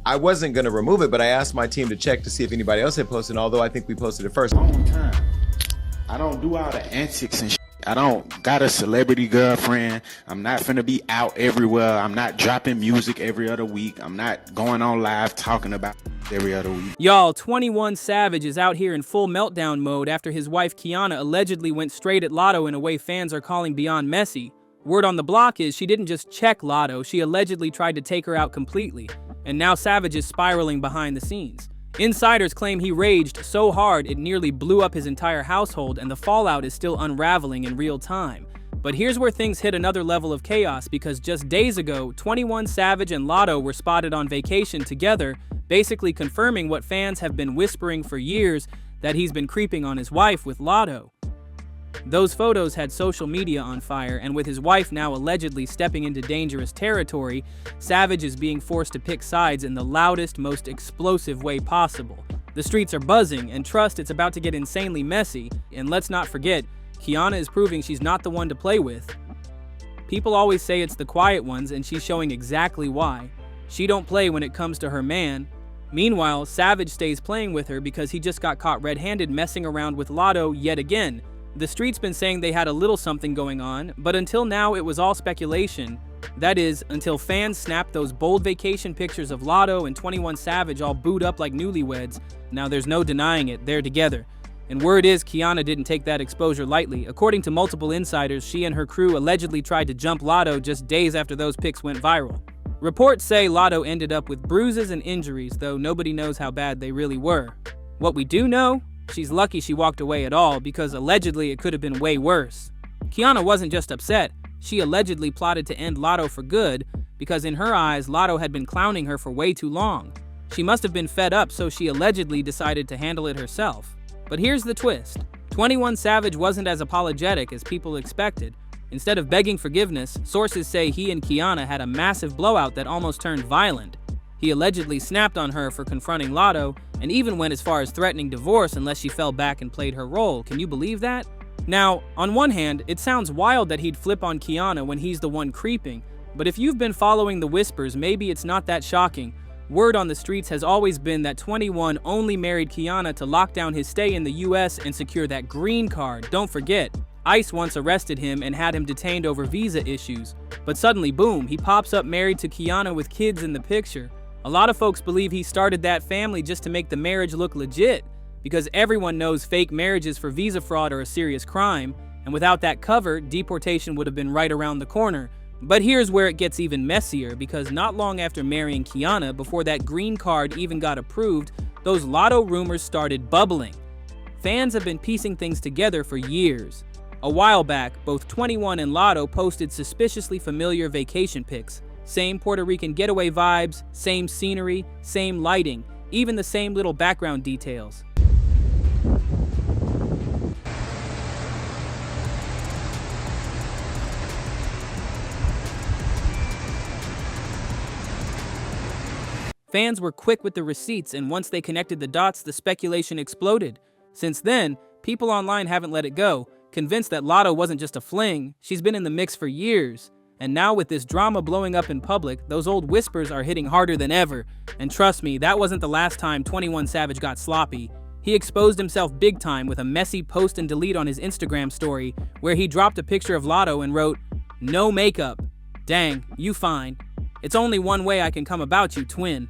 I wasn't going to remove it, but I asked my team to check to see if anybody else had posted, although I think we posted it first. Long time. I don't do all the antics and shit. I don't got a celebrity girlfriend. I'm not finna be out everywhere. I'm not dropping music every other week. I'm not going on live talking about every other week. Y'all, 21 Savage is out here in full meltdown mode after his wife Kiana allegedly went straight at Latto in a way fans are calling beyond messy. Word on the block is she didn't just check Latto, she allegedly tried to take her out completely. And now Savage is spiraling behind the scenes. Insiders claim he raged so hard it nearly blew up his entire household, and the fallout is still unraveling in real time. But here's where things hit another level of chaos, because just days ago, 21 Savage and Latto were spotted on vacation together, basically confirming what fans have been whispering for years, that he's been creeping on his wife with Latto. Those photos had social media on fire, and with his wife now allegedly stepping into dangerous territory, Savage is being forced to pick sides in the loudest, most explosive way possible. The streets are buzzing, and trust it's about to get insanely messy, and let's not forget, Kiana is proving she's not the one to play with. People always say it's the quiet ones, and she's showing exactly why. She don't play when it comes to her man. Meanwhile, Savage stays playing with her because he just got caught red-handed messing around with Latto yet again. The street's been saying they had a little something going on, but until now it was all speculation. That is, until fans snapped those bold vacation pictures of Latto and 21 Savage all booed up like newlyweds. Now there's no denying it, they're together. And word is Kiana didn't take that exposure lightly. According to multiple insiders, she and her crew allegedly tried to jump Latto just days after those pics went viral. Reports say Latto ended up with bruises and injuries, though nobody knows how bad they really were. What we do know? She's lucky she walked away at all, because allegedly it could have been way worse. Kiana wasn't just upset, she allegedly plotted to end Latto for good, because in her eyes, Latto had been clowning her for way too long. She must have been fed up, so she allegedly decided to handle it herself. But here's the twist. 21 Savage wasn't as apologetic as people expected. Instead of begging forgiveness, sources say he and Kiana had a massive blowout that almost turned violent. He allegedly snapped on her for confronting Latto, and even went as far as threatening divorce unless she fell back and played her role. Can you believe that? Now, on one hand, it sounds wild that he'd flip on Kiana when he's the one creeping, but if you've been following the whispers, maybe it's not that shocking. Word on the streets has always been that 21 only married Kiana to lock down his stay in the US and secure that green card. Don't forget, ICE once arrested him and had him detained over visa issues. But suddenly, boom, he pops up married to Kiana with kids in the picture. A lot of folks believe he started that family just to make the marriage look legit, because everyone knows fake marriages for visa fraud are a serious crime, and without that cover, deportation would have been right around the corner. But here's where it gets even messier, because not long after marrying Kiana, before that green card even got approved, those Latto rumors started bubbling. Fans have been piecing things together for years. A while back, both 21 and Latto posted suspiciously familiar vacation pics. Same Puerto Rican getaway vibes, same scenery, same lighting, even the same little background details. Fans were quick with the receipts, and once they connected the dots, the speculation exploded. Since then, people online haven't let it go, convinced that Latto wasn't just a fling, she's been in the mix for years. And now with this drama blowing up in public, those old whispers are hitting harder than ever. And trust me, that wasn't the last time 21 Savage got sloppy. He exposed himself big time with a messy post and delete on his Instagram story, where he dropped a picture of Latto and wrote, "No makeup. Dang, you fine. It's only one way I can come about you, twin."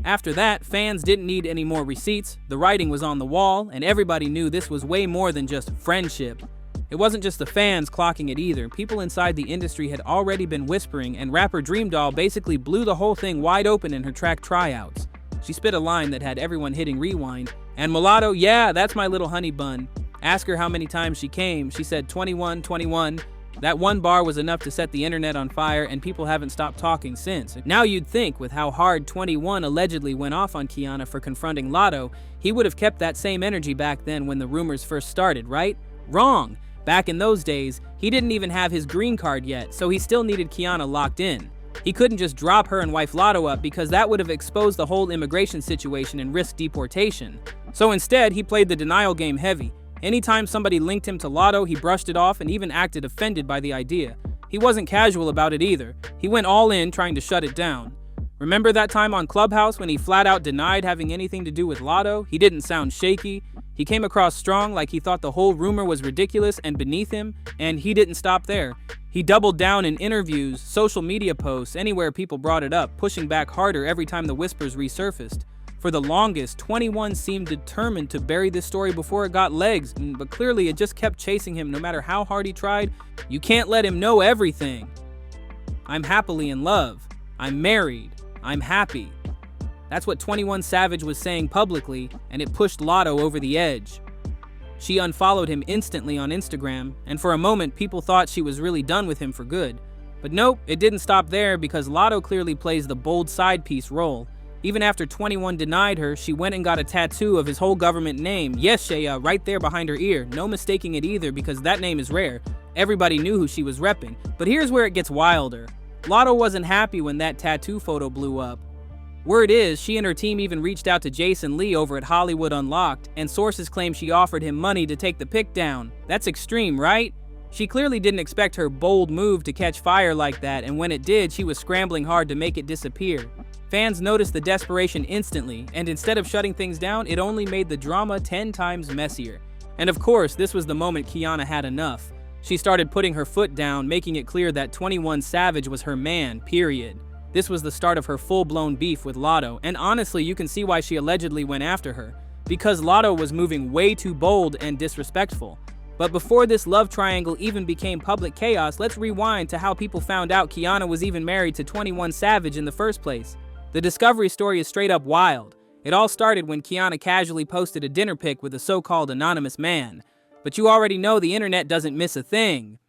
After that, fans didn't need any more receipts, the writing was on the wall, and everybody knew this was way more than just friendship. It wasn't just the fans clocking it either. People inside the industry had already been whispering, and rapper Dream Doll basically blew the whole thing wide open in her track tryouts. She spit a line that had everyone hitting rewind. "And mulatto, yeah, that's my little honey bun. Ask her how many times she came. She said 21, 21. That one bar was enough to set the internet on fire, and people haven't stopped talking since." Now you'd think, with how hard 21 allegedly went off on Kiana for confronting Latto, he would have kept that same energy back then when the rumors first started, right? Wrong! Back in those days, he didn't even have his green card yet, so he still needed Kiana locked in. He couldn't just drop her and wife Latto up, because that would have exposed the whole immigration situation and risked deportation. So instead, he played the denial game heavy. Anytime somebody linked him to Latto, he brushed it off and even acted offended by the idea. He wasn't casual about it either. He went all in trying to shut it down. Remember that time on Clubhouse when he flat out denied having anything to do with Latto? He didn't sound shaky. He came across strong, like he thought the whole rumor was ridiculous and beneath him, and he didn't stop there. He doubled down in interviews, social media posts, anywhere people brought it up, pushing back harder every time the whispers resurfaced. For the longest, 21 seemed determined to bury this story before it got legs, but clearly it just kept chasing him no matter how hard he tried. You can't let him know everything. I'm happily in love. I'm married. I'm happy. That's what 21 Savage was saying publicly, and it pushed Latto over the edge. She unfollowed him instantly on Instagram, and for a moment people thought she was really done with him for good. But nope, it didn't stop there because Latto clearly plays the bold side piece role. Even after 21 denied her, she went and got a tattoo of his whole government name, yes Shaya, right there behind her ear. No mistaking it either because that name is rare. Everybody knew who she was repping. But here's where it gets wilder. Latto wasn't happy when that tattoo photo blew up. Word is, she and her team even reached out to Jason Lee over at Hollywood Unlocked, and sources claim she offered him money to take the pic down. That's extreme, right? She clearly didn't expect her bold move to catch fire like that, and when it did, she was scrambling hard to make it disappear. Fans noticed the desperation instantly, and instead of shutting things down, it only made the drama 10 times messier. And of course, this was the moment Kiana had enough. She started putting her foot down, making it clear that 21 Savage was her man, period. This was the start of her full-blown beef with Latto, and honestly, you can see why she allegedly went after her. Because Latto was moving way too bold and disrespectful. But before this love triangle even became public chaos, let's rewind to how people found out Kiana was even married to 21 Savage in the first place. The discovery story is straight up wild. It all started when Kiana casually posted a dinner pic with a so-called anonymous man. But you already know the internet doesn't miss a thing.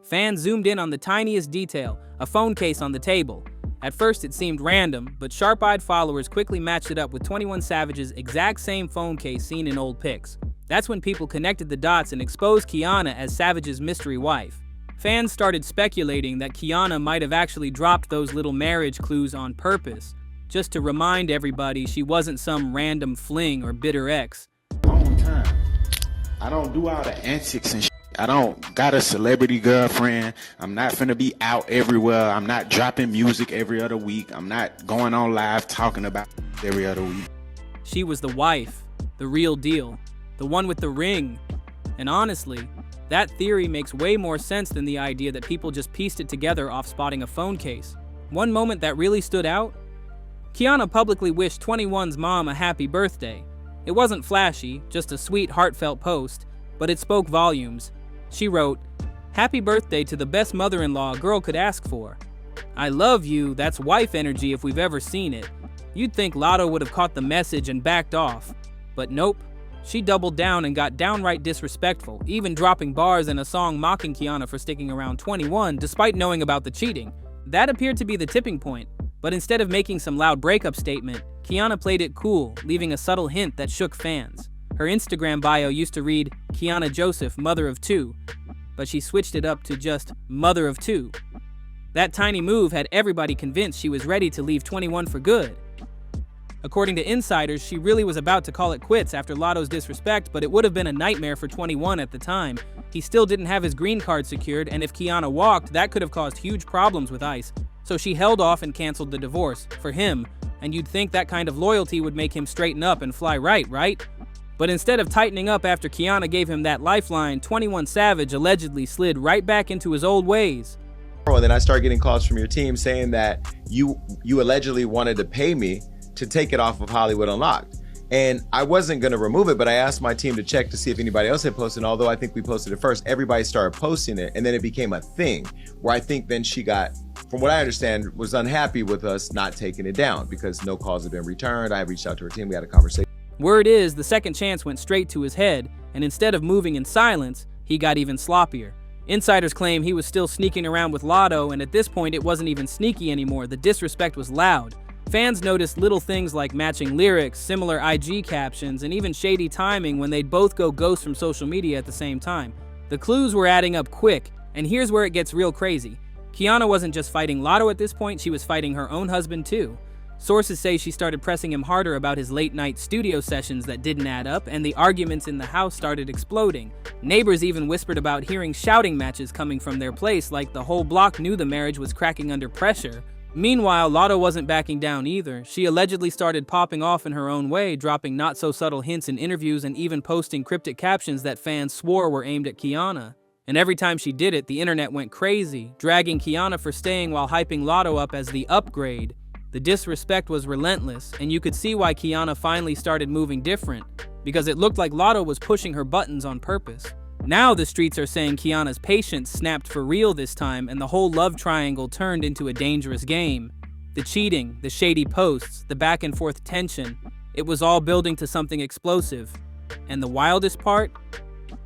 Fans zoomed in on the tiniest detail, a phone case on the table. At first it seemed random, but sharp-eyed followers quickly matched it up with 21 Savage's exact same phone case seen in old pics. That's when people connected the dots and exposed Kiana as Savage's mystery wife. Fans started speculating that Kiana might have actually dropped those little marriage clues on purpose, just to remind everybody she wasn't some random fling or bitter ex. Long time. I don't do all the antics and I don't got a celebrity girlfriend. I'm not finna be out everywhere. I'm not dropping music every other week. I'm not going on live talking about every other week. She was the wife, the real deal, the one with the ring. And honestly, that theory makes way more sense than the idea that people just pieced it together off spotting a phone case. One moment that really stood out? Kiana publicly wished 21's mom a happy birthday. It wasn't flashy, just a sweet, heartfelt post, but it spoke volumes. She wrote, "Happy birthday to the best mother-in-law a girl could ask for. I love you, that's wife energy if we've ever seen it. You'd think Latto would have caught the message and backed off. But nope, she doubled down and got downright disrespectful, even dropping bars in a song mocking Kiana for sticking around 21 despite knowing about the cheating. That appeared to be the tipping point, but instead of making some loud breakup statement, Kiana played it cool, leaving a subtle hint that shook fans. Her Instagram bio used to read, Kiana Joseph, mother of two, but she switched it up to just mother of two. That tiny move had everybody convinced she was ready to leave 21 for good. According to insiders, she really was about to call it quits after Latto's disrespect, but it would have been a nightmare for 21 at the time. He still didn't have his green card secured, and if Kiana walked, that could have caused huge problems with ICE. So she held off and canceled the divorce, for him, and you'd think that kind of loyalty would make him straighten up and fly right? But instead of tightening up after Kiana gave him that lifeline, 21 Savage allegedly slid right back into his old ways. And then I started getting calls from your team saying that you allegedly wanted to pay me to take it off of Hollywood Unlocked. And I wasn't gonna remove it, but I asked my team to check to see if anybody else had posted, and although I think we posted it first, everybody started posting it, and then it became a thing, where I think then she got, from what I understand, was unhappy with us not taking it down because no calls had been returned. I reached out to her team, we had a conversation. Word is, the second chance went straight to his head, and instead of moving in silence, he got even sloppier. Insiders claim he was still sneaking around with Latto, and at this point it wasn't even sneaky anymore, the disrespect was loud. Fans noticed little things like matching lyrics, similar IG captions, and even shady timing when they'd both go ghost from social media at the same time. The clues were adding up quick, and here's where it gets real crazy. Kiana wasn't just fighting Latto at this point, she was fighting her own husband too. Sources say she started pressing him harder about his late-night studio sessions that didn't add up, and the arguments in the house started exploding. Neighbors even whispered about hearing shouting matches coming from their place, like the whole block knew the marriage was cracking under pressure. Meanwhile, Latto wasn't backing down either. She allegedly started popping off in her own way, dropping not-so-subtle hints in interviews and even posting cryptic captions that fans swore were aimed at Kiana. And every time she did it, the internet went crazy, dragging Kiana for staying while hyping Latto up as the upgrade. The disrespect was relentless, and you could see why Kiana finally started moving different, because it looked like Latto was pushing her buttons on purpose. Now the streets are saying Kiana's patience snapped for real this time, and the whole love triangle turned into a dangerous game. The cheating, the shady posts, the back and forth tension, it was all building to something explosive. And the wildest part?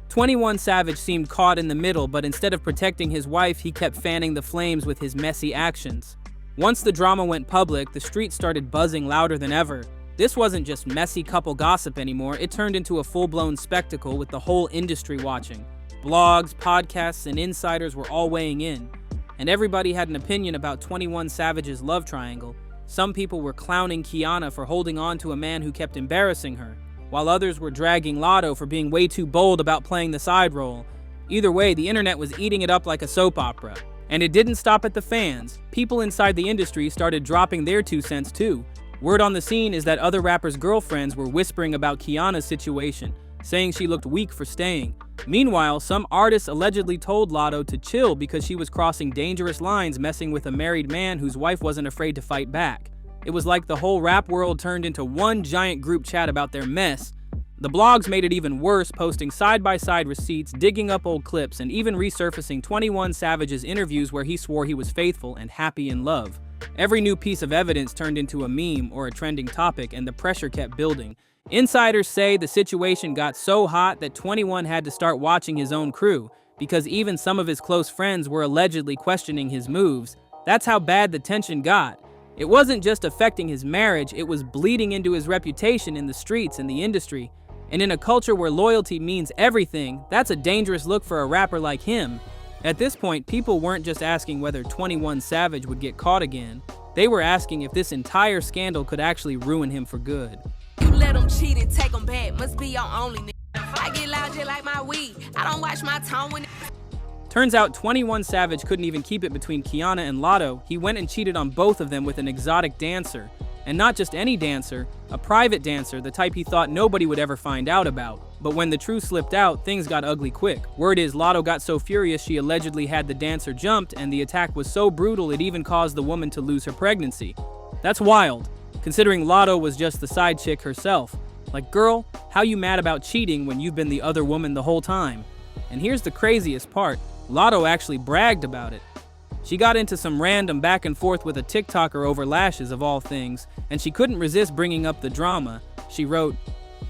21 Savage seemed caught in the middle, but instead of protecting his wife, he kept fanning the flames with his messy actions. Once the drama went public, the streets started buzzing louder than ever. This wasn't just messy couple gossip anymore, it turned into a full-blown spectacle with the whole industry watching. Blogs, podcasts, and insiders were all weighing in, and everybody had an opinion about 21 Savage's love triangle. Some people were clowning Kiana for holding on to a man who kept embarrassing her, while others were dragging Latto for being way too bold about playing the side role. Either way, the internet was eating it up like a soap opera. And it didn't stop at the fans. People inside the industry started dropping their 2 cents too. Word on the scene is that other rappers' girlfriends were whispering about Kiana's situation, saying she looked weak for staying. Meanwhile, some artists allegedly told Latto to chill because she was crossing dangerous lines messing with a married man whose wife wasn't afraid to fight back. It was like the whole rap world turned into one giant group chat about their mess. The blogs made it even worse, posting side-by-side receipts, digging up old clips, and even resurfacing 21 Savage's interviews where he swore he was faithful and happy in love. Every new piece of evidence turned into a meme or a trending topic, and the pressure kept building. Insiders say the situation got so hot that 21 had to start watching his own crew, because even some of his close friends were allegedly questioning his moves. That's how bad the tension got. It wasn't just affecting his marriage, it was bleeding into his reputation in the streets and the industry. And in a culture where loyalty means everything, that's a dangerous look for a rapper like him. At this point, people weren't just asking whether 21 Savage would get caught again. They were asking if this entire scandal could actually ruin him for good. You let them cheat and take them back, must be your only nigga. I get loud just like my weed, I don't watch my tone when Turns out 21 Savage couldn't even keep it between Kiana and Latto. He went and cheated on both of them with an exotic dancer. And not just any dancer, a private dancer, the type he thought nobody would ever find out about. But when the truth slipped out, things got ugly quick. Word is Latto got so furious she allegedly had the dancer jumped, and the attack was so brutal it even caused the woman to lose her pregnancy. That's wild, considering Latto was just the side chick herself. Like, girl, how you mad about cheating when you've been the other woman the whole time? And here's the craziest part, Latto actually bragged about it. She got into some random back and forth with a TikToker over lashes of all things, and she couldn't resist bringing up the drama. She wrote,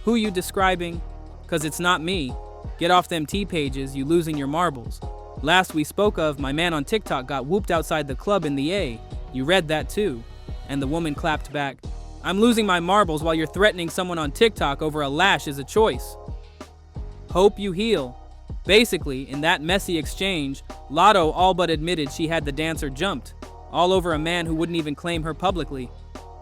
"Who you describing? 'Cause it's not me. Get off them T-pages, you losing your marbles. Last we spoke of, my man on TikTok got whooped outside the club in the A. You read that too." And the woman clapped back, "I'm losing my marbles while you're threatening someone on TikTok over a lash is a choice. Hope you heal." Basically, in that messy exchange, Latto all but admitted she had the dancer jumped, all over a man who wouldn't even claim her publicly.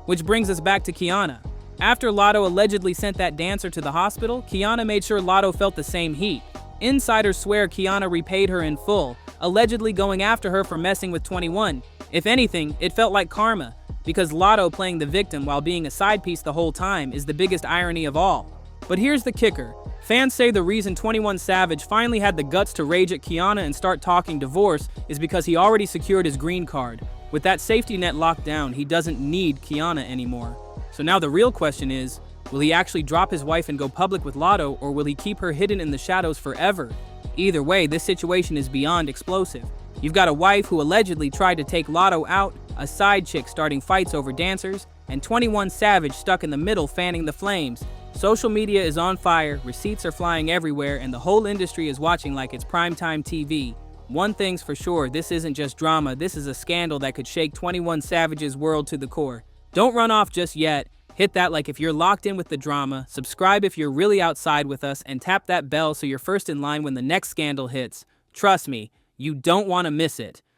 Which brings us back to Kiana. After Latto allegedly sent that dancer to the hospital, Kiana made sure Latto felt the same heat. Insiders swear Kiana repaid her in full, allegedly going after her for messing with 21. If anything, it felt like karma, because Latto playing the victim while being a side piece the whole time is the biggest irony of all. But here's the kicker. Fans say the reason 21 Savage finally had the guts to rage at Kiana and start talking divorce is because he already secured his green card. With that safety net locked down, he doesn't need Kiana anymore. So now the real question is, will he actually drop his wife and go public with Latto, or will he keep her hidden in the shadows forever? Either way, this situation is beyond explosive. You've got a wife who allegedly tried to take Latto out, a side chick starting fights over dancers, and 21 Savage stuck in the middle fanning the flames. Social media is on fire, receipts are flying everywhere, and the whole industry is watching like it's primetime TV. One thing's for sure, this isn't just drama, this is a scandal that could shake 21 Savage's world to the core. Don't run off just yet. Hit that like if you're locked in with the drama, subscribe if you're really outside with us, and tap that bell so you're first in line when the next scandal hits. Trust me, you don't want to miss it.